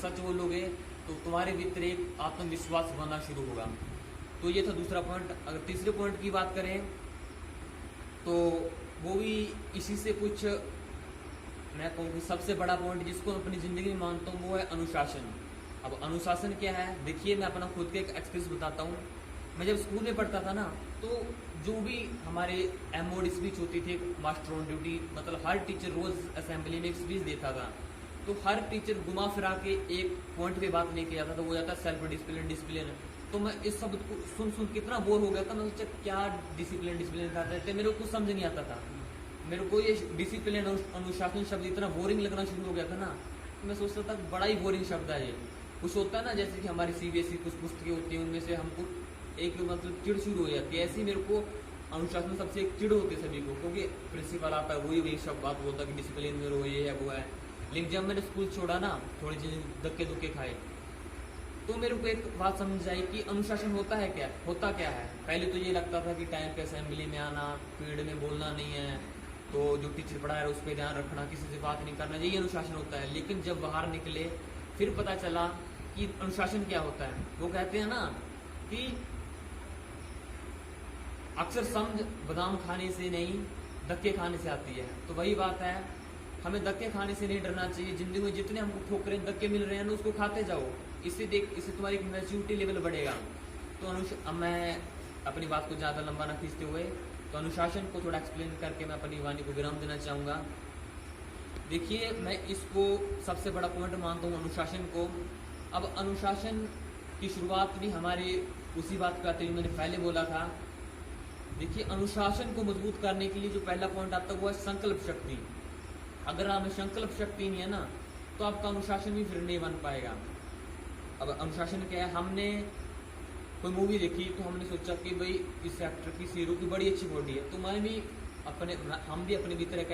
सच बोलोगे तो तुम्हारे भीतर एक आत्मविश्वास बनना शुरू होगा। तो ये था दूसरा पॉइंट। अगर तीसरे पॉइंट की बात करें तो वो भी इसी से कुछ, मैं कहूँ कि सबसे बड़ा पॉइंट जिसको मैं अपनी ज़िंदगी में मानता हूँ वो है अनुशासन। अब अनुशासन क्या है, देखिए मैं अपना खुद का एक एक्सपीरियंस बताता हूँ। मैं जब स्कूल में पढ़ता था ना, तो जो भी हमारे एमओडी स्पीच होती थी, मास्टर ऑन ड्यूटी, मतलब हर टीचर रोज़ असेंबली में एक स्पीच देता था। तो हर टीचर घुमा फिरा के एक पॉइंट पे बात लेके आता था, वो जाता सेल्फ डिसिप्लिन डिसिप्लिन। तो मैं इस शब्द को सुन सुन कितना बोर हो गया था। मैं सोचा क्या डिसिप्लिन डिसिप्लिन कहते थे, मेरे को कुछ समझ नहीं आता था। मेरे को ये डिसिप्लिन अनुशासन शब्द इतना बोरिंग लगना शुरू हो गया था ना, तो मैं सोचता था बड़ा ही बोरिंग शब्द है ये। कुछ होता है ना, जैसे कि हमारी सीबीएसई कुछ पुस्तकें होती हैं, उनमें से हमको एक मतलब चिड़ शुरू हो जाती है। ऐसे ही मेरे को अनुशासन सबसे एक चिड़ होती है सभी को, क्योंकि प्रिंसिपल आता है वही शब्द बात बोलता है कि डिसिप्लिन में रहो, ये है वो है। लेकिन जब मैंने स्कूल छोड़ा ना, थोड़ी चीज़ धक्के धुक्के खाए, तो मेरे को एक बात समझ आई कि अनुशासन होता है क्या, होता क्या है। पहले तो ये लगता था कि टाइम पे असेंबली में आना, पीरियड में बोलना नहीं है, तो जो टीचर पढ़ा है उस पर ध्यान रखना, किसी से बात नहीं करना, यही अनुशासन होता है। लेकिन जब बाहर निकले फिर पता चला कि अनुशासन क्या होता है। वो कहते हैं ना कि अक्सर समझ बादाम खाने से नहीं धक्के खाने से आती है। तो वही बात है, हमें धक्के खाने से नहीं डरना चाहिए। जिंदगी में जितने हमको ठोकरें धक्के मिल रहे हैं ना, उसको खाते जाओ। इससे तुम्हारी एक मैच्योरिटी लेवल बढ़ेगा। तो अब मैं अपनी बात को ज़्यादा लंबा ना खींचते हुए, तो अनुशासन को थोड़ा एक्सप्लेन करके मैं अपनी वाणी को विराम देना चाहूँगा। देखिए मैं इसको सबसे बड़ा पॉइंट मानता हूँ अनुशासन को। अब अनुशासन की शुरुआत भी हमारे उसी बात पे आती है जो मैंने पहले बोला था। देखिए अनुशासन को मजबूत करने के लिए जो पहला पॉइंट आता है वो है संकल्प शक्ति। अगर हमें संकल्प शक्ति नहीं है ना, तो आपका अनुशासन भी फिर नहीं बन पाएगा। अब अनुशासन क्या है, हमने कोई मूवी देखी तो हमने सोचा कि भाई इस एक्टर की, हीरो की बड़ी अच्छी बॉडी है, तो हम भी अपने भीतर एक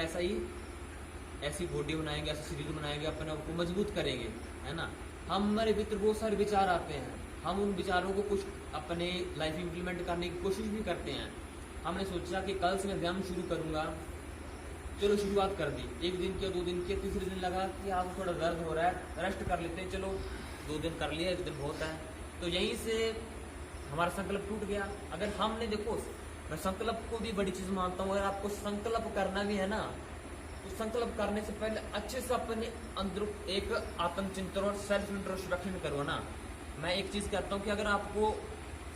ऐसी बॉडी बनाएंगे, ऐसा शरीर बनाएंगे, अपने आप को मजबूत करेंगे, है ना। हमारे भीतर बहुत सारे विचार आते हैं, हम उन विचारों को कुछ अपने लाइफ में इम्प्लीमेंट करने की कोशिश भी करते हैं। हमने सोचा कि कल से मैं व्यायाम शुरू करूंगा, चलो शुरुआत कर दी। 1 दिन किया, 2 दिन किया, तीसरे दिन लगा कि आप थोड़ा दर्द हो रहा है, रेस्ट कर लेते हैं, चलो 2 दिन कर लिया, 1 दिन बहुत है। तो यहीं से हमारा संकल्प टूट गया। अगर हमने, देखो मैं संकल्प को भी बड़ी चीज मानता हूँ। अगर आपको संकल्प करना भी है ना, तो संकल्प करने से पहले अच्छे से अपने अंदर एक आत्मचिंतन और सेल्फ इंट्रोस्पेक्शन करो ना। मैं एक चीज कहता हूँ कि अगर आपको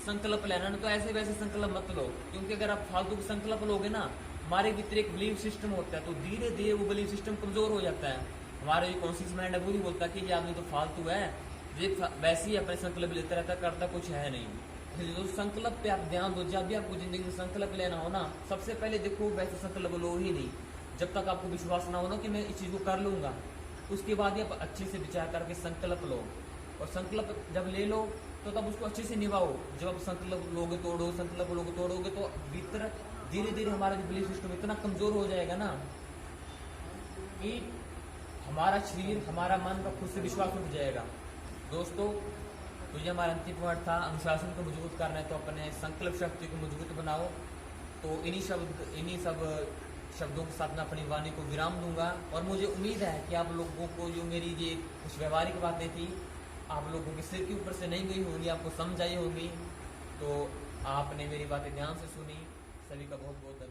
संकल्प लेना ना, तो ऐसे वैसे संकल्प मत लो, क्योंकि अगर आप फालतू के संकल्प लोगे ना, हमारे भीतर एक बिलीव सिस्टम होता है, तो धीरे धीरे वो बिलीव सिस्टम कमजोर हो जाता है। हमारे जो कॉन्शियस माइंड है वो भी बोलता है कि ये आदमी तो फालतू है, ये वैसे ही अपने संकल्प लेता रहता, करता कुछ है नहीं। तो संकल्प पे आप ध्यान दो। जब भी आपको जिंदगी में संकल्प लेना हो ना, सबसे पहले देखो वैसे संकल्प लो ही नहीं, जब तक आपको विश्वास ना हो ना कि मैं इस चीज को कर लूंगा। उसके बाद ही आप अच्छे से विचार करके संकल्प लो, और संकल्प जब ले लो तो तब उसको अच्छे से निभाओ। जब आप संकल्प लोगे तोड़ोगे, तो भीतर धीरे धीरे हमारा जो बिलीफ सिस्टम इतना कमजोर हो जाएगा ना कि हमारा शरीर, हमारा मन का खुद से विश्वास उठ जाएगा। दोस्तों, तो ये हमारा अंतिम पॉइंट था। अनुशासन को मजबूत करना है तो अपने संकल्प शक्ति को मजबूत बनाओ। तो इन्हीं सब शब्दों के साथ मैं अपनी वाणी को विराम दूंगा, और मुझे उम्मीद है कि आप लोगों को जो मेरी ये कुछ व्यवहारिक बातें थी आप लोगों के सिर के ऊपर से नहीं गई होंगी, आपको समझ आई होंगी। तो आपने मेरी बातें ध्यान से सुनी। सभी का बहुत बहुत धन्यवाद।